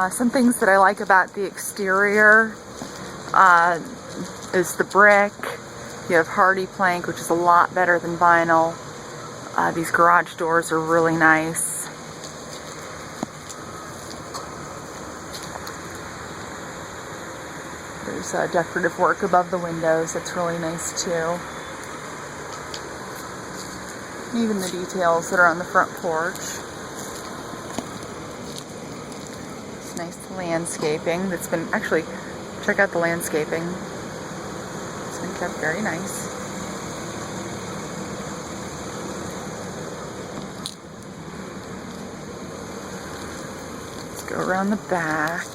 Some things that I like about the exterior is the brick. You have hardy plank, which is a lot better than vinyl. These garage doors are really nice. There's decorative work above the windows. That's really nice too. Even the details that are on the front porch. It's nice landscaping that's been, actually, check out the landscaping. It's been kept very nice. Let's go around the back.